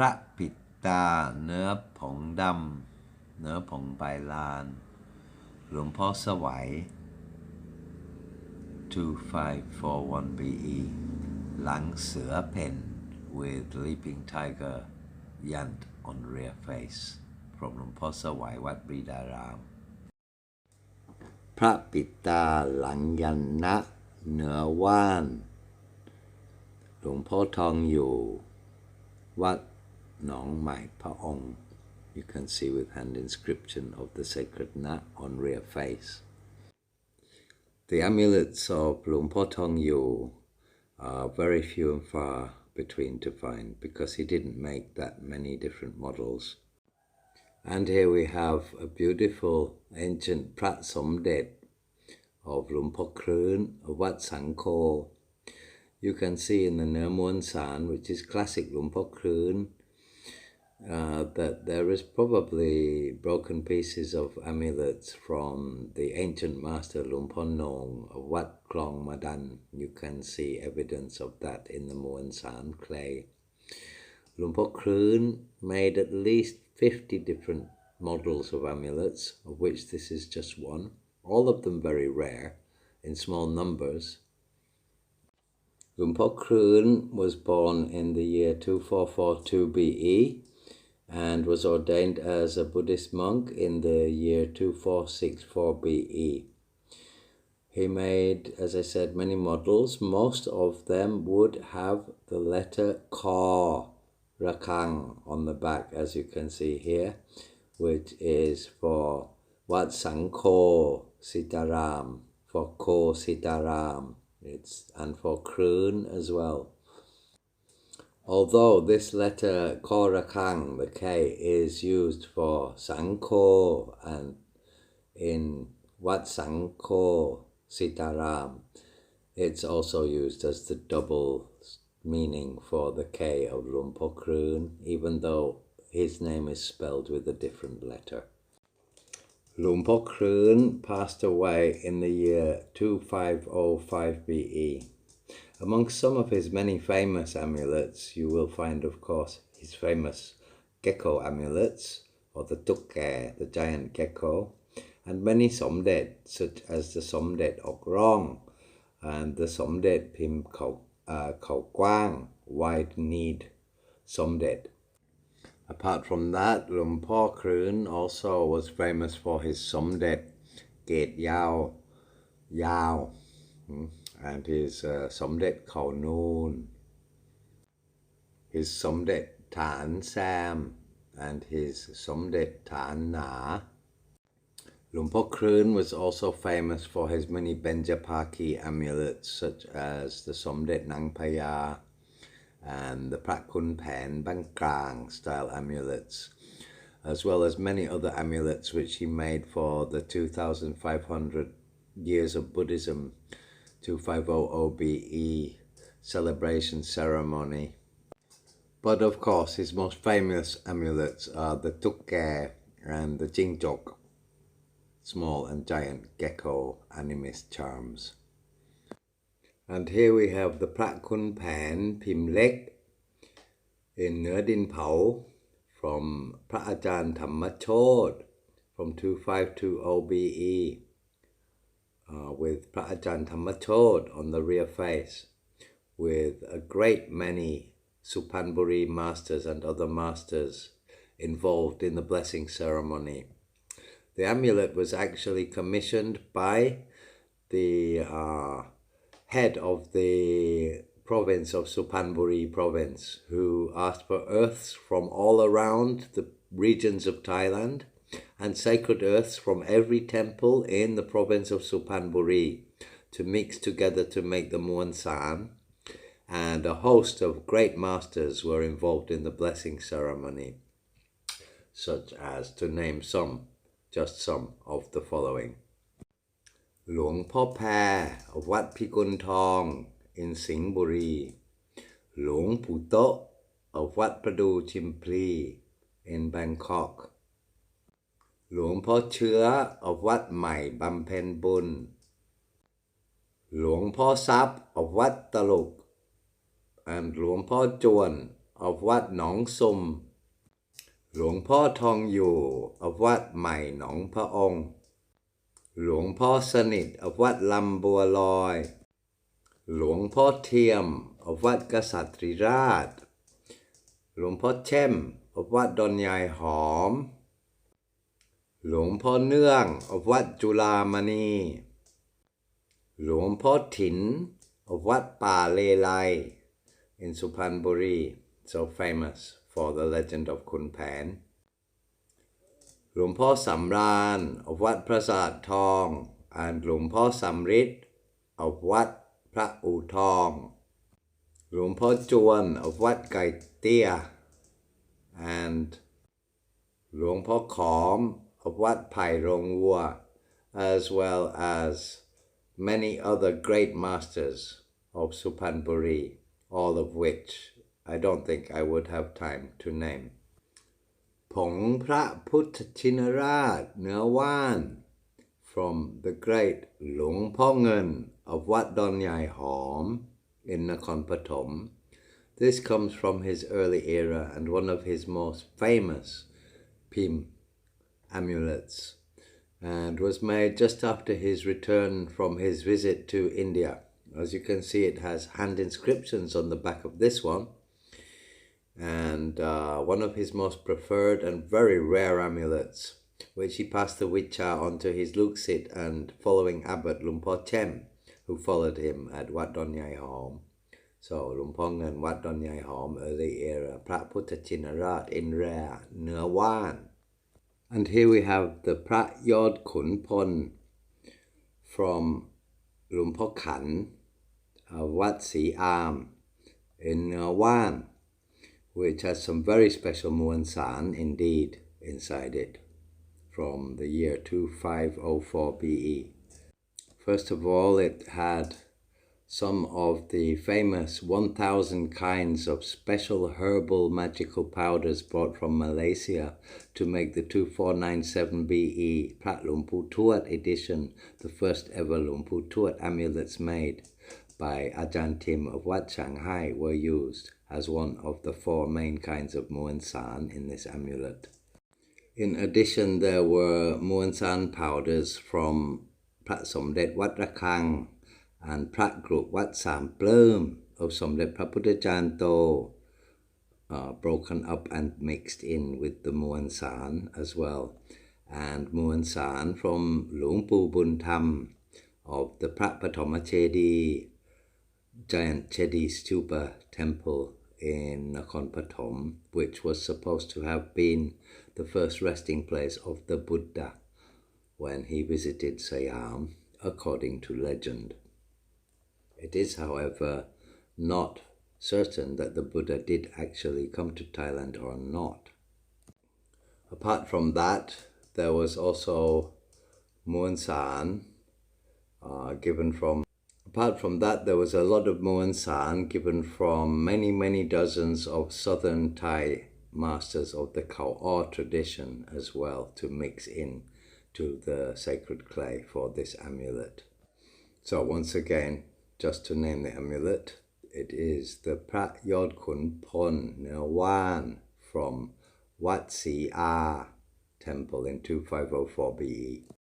พระปิดตาเนื้อผงดำเนื้อผงใบลานหลวงพ่อสวัย 2541 BE หลังเสือเพ่น with leaping tiger yant on rear face from หลวงพ่อสวัยวัดปรีดารามพระปิดตาหลังยันนะเหนือว่านหลวงพ่อทองอยู่วัดหนองใหม่พระองค์ You can see with hand inscription of the sacred Na on rear face. The amulets of Luang Por Tong Yu are very few and far between to find because he didn't make that many different models. And here we have a beautiful ancient Prat Somdet of Luang Por Krun of Wat Sang Ko. You can see in the Ner Muan San, which is classic Luang Por Krun, that there is probably broken pieces of amulets from the ancient master Luang Por Nong of Wat Klong Madan. You can see evidence of that in the Muan San clay. Luang Por Krun made at least 50 different models of amulets, of which this is just one, all of them very rare, in small numbers. Luang Por Krun was born in the year 2442 BE and was ordained as a Buddhist monk in the year 2464 BE. He made, as I said, many models. Most of them would have the letter Ka, Rakang, on the back, as you can see here, which is for Wat Sang Ko Sitaram, for Ko Sitaram, and for Krun as well. Although this letter Korakang, the K, is used for Sangko and in Wat Sangko Sitaram, it's also used as the double meaning for the K of Luang Por Krun, even though his name is spelled with a different letter. Luang Por Krun passed away in the year 2505 BE. Amongst some of his many famous amulets, you will find, of course, his famous gecko amulets, or the tukke, the giant gecko, and many somdet, such as the somdet okrong and the somdet pim khao kwang, wide-kneed somdet. Apart from that, Luang Por Krun also was famous for his somdet gate yao, and his Somdet Khao Noon, his Somdet Tan Sam, and his Somdet Tan Na. Luang Por Krun was also famous for his many Benjapaki amulets, such as the Somdet Nang Paya and the Prat Kun Pen Bang Krang style amulets, as well as many other amulets which he made for the 2,500 years of Buddhism 2500 BE celebration ceremony. But of course, his most famous amulets are the tukke and the jingjok, small and giant gecko animist charms. And here we have the Prat Kun Pan Pim Lek in Ner Din Pao from Prat Ajahn Thammachod from 2520 BE. With Prat Ajahn Thammachod on the rear face, with a great many Suphanburi masters and other masters involved in the blessing ceremony. The amulet was actually commissioned by the head of the province of Suphanburi province, who asked for earths from all around the regions of Thailand and sacred earths from every temple in the province of Suphanburi to mix together to make the Muan San, and a host of great masters were involved in the blessing ceremony, such as, to name some, just some of the following. Luang Por Pa of Wat Pikun Thong in Singburi, Luang Pu To of Wat Pradu Chimpli in Bangkok, Luang Por Chua of Wat Mai Bampen Bun, Luang Por Sap of Wat Taluk, and Luang Por Chuan of วัดหนองซุมหลวงพ่อทองอยู่ of วัดใหม่หนองพระองค์หลวงพ่อสนิท of วัดลำบัวลอยหลวงพ่อเทียม of วัดกษัตริราชหลวงพ่อแช่ม of วัดดอนยายหอมหลวงพ่อเนื่อง of วัดจุฬามณีหลวงพ่อถิน of วัดป่าเลไล in Suphanburi, so famous for the legend of Khun Pan. หลวงพ่อสำราญ of วัดพระศาสตร์ทอง and หลวงพ่อสำริด of วัดพระอู่ทองหลวงพ่อจวน of วัดไก่เตี้ย and หลวงพ่อขอม of วัดไผ่โรงวัว as well as many other great masters of Suphanburi, all of which I don't think I would have time to name. ผงพระพุทธชินราชเนื้อว่าน from the great หลวงพ่อเงิน of วัดดอนยายหอม in Nakhon Pathom. This comes from his early era and one of his most famous Pim amulets, and was made just after his return from his visit to India. As you can see, it has hand inscriptions on the back of this one, and one of his most preferred and very rare amulets, which he passed the Wicha on to his Luksit and following abbot Lumpo Chem, who followed him at Wat Don Yai Hom. So Lumpong and Wat Don Yai Hom, early era, Prat Putta Chinarat in rare, Nua Wan. And here we have the Prat Yod Khun Pon from Lumpo Khan of Wat Si Am in Nua Wan, which has some very special Muan San indeed inside it from the year 2504 BE. First of all, it had some of the famous 1,000 kinds of special herbal magical powders brought from Malaysia to make the 2497 BE Prat Lumpu Tuat edition, the first ever Lumpu Tuat amulets made by Ajahn Tim of Wat Shanghai, were used as one of the 4 main kinds of Muan San in this amulet. In addition, there were Muan San powders from Prat Somdet Wat Rakang and Prat Group Wat Sam Plum of Somdet Praputtajan To, broken up and mixed in with the Muan San as well, and Muan San from Lung Pu Bun Tham of the Prat Patoma Chedi, giant Chedi stupa temple in Nakhon Pathom, which was supposed to have been the first resting place of the Buddha when he visited Siam, according to legend. It is, however, not certain that the Buddha did actually come to Thailand or not. Apart from that, there was also Muan San given from. Apart from that, there was a lot of Muan San given from many dozens of southern Thai masters of the Khao tradition as well to mix in to the sacred clay for this amulet. So once again, just to name the amulet, it is the Prat Yod Khun Pon Wan from Wat Si A temple in 2504 BE.